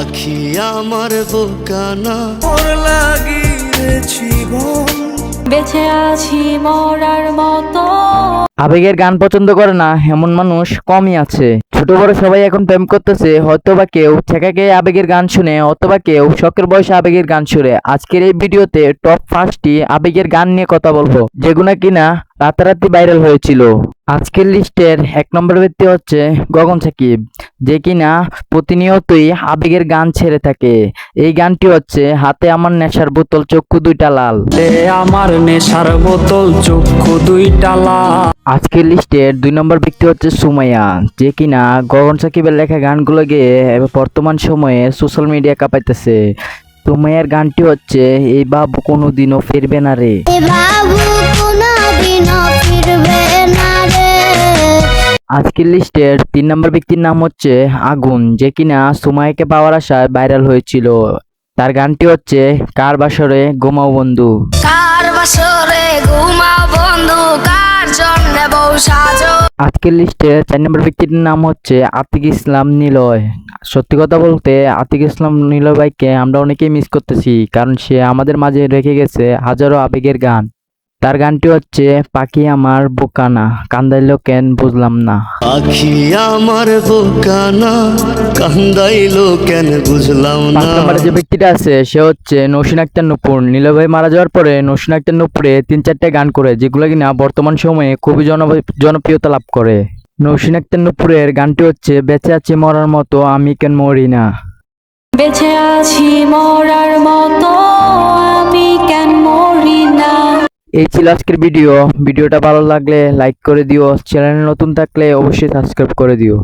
পাখি আমার বোকানা ওর লাগিয়েছি মন বেঁচে আছি মরার মতো। আবেগের গান পছন্দ করে না এমন মানুষ কমই আছে। ছোট বড় সবাই এখন প্রেম করতেছে, হয়তো বা কেউ ছেঁকা আবেগের গান শুনে, অথবা কেউ শখের বয়সে আবেগের গান শুনে। আজকের এই ভিডিওতে টপ 5টি আবেগের গান নিয়ে কথা বলবো, যেগুলো কিনা রাতারাতি ভাইরাল হয়েছিল। আজকের লিস্টের 1 নম্বর ব্যক্তি হচ্ছে গগন সাকিব, যে কিনা প্রতিনিয়তই আবেগের গান ছেড়ে থাকে। এই গানটি হচ্ছে হাতে আমার নেশার বোতল চক্ষু দুইটা লাল। আমার নেশার বোতল চক্ষু দুইটা লাল। আজকের লিস্টের 2 নম্বর ব্যক্তি হচ্ছে সুমাইয়া, যে কিনা গগন সাকিবের লেখা গানগুলো গিয়ে বর্তমান সময়ে সোশ্যাল মিডিয়া কাঁপাইতেছে। সুমাইয়ার গানটি হচ্ছে এই বাবু কোনোদিনও ফিরবে না রে। আজকের লিস্টের 3 নম্বর ব্যক্তির নাম হচ্ছে আগুন, যে কিনা সুমাইয়াকে পাওয়ার আশায় ভাইরাল হয়েছিল। তার গানটি হচ্ছে কার বাসরে ঘুমাও বন্ধু। কার বাসরে ঘুমাও বন্ধু, কার জন্য বউ সাজো। আজকের লিস্টে 4 নম্বর ব্যক্তির নাম হচ্ছে আতিক ইসলাম নিলয়। সত্যি কথা বলতে আতিক ইসলাম নিলয় ভাইকে আমরা অনেকেই মিস করতেছি, কারণ সে আমাদের মাঝে রেখে গেছে হাজারো আবেগের গান। তার গানটি হচ্ছে পাখি আমার বোকানা কান্দাইলো কেন বুঝলাম না। পাখি আমার বোকানা কান্দাইলো কেন বুঝলাম 5 না। নম্বরে যে ব্যক্তিটা আছে সে হচ্ছে নৌশিন আক্তার নূপুর। নিলয় ভাই মারা যাওয়ার পরে নৌশিন আক্তার নূপুরে 3-4টা গান করে, যেগুলো কিনা বর্তমান সময়ে খুবই জনপ্রিয়তা লাভ করে। নৌশিন আক্তার নূপুরের গানটি হচ্ছে বেঁচে আছি মরার মতো আমি কেন মরি না। বেঁচে আছি মরার মতো আমি কেন মরি না। এই ছিল আজকের ভিডিওটা ভালো লাগলে লাইক করে দিও, চ্যানেলে নতুন থাকলে অবশ্যই সাবস্ক্রাইব করে দিও।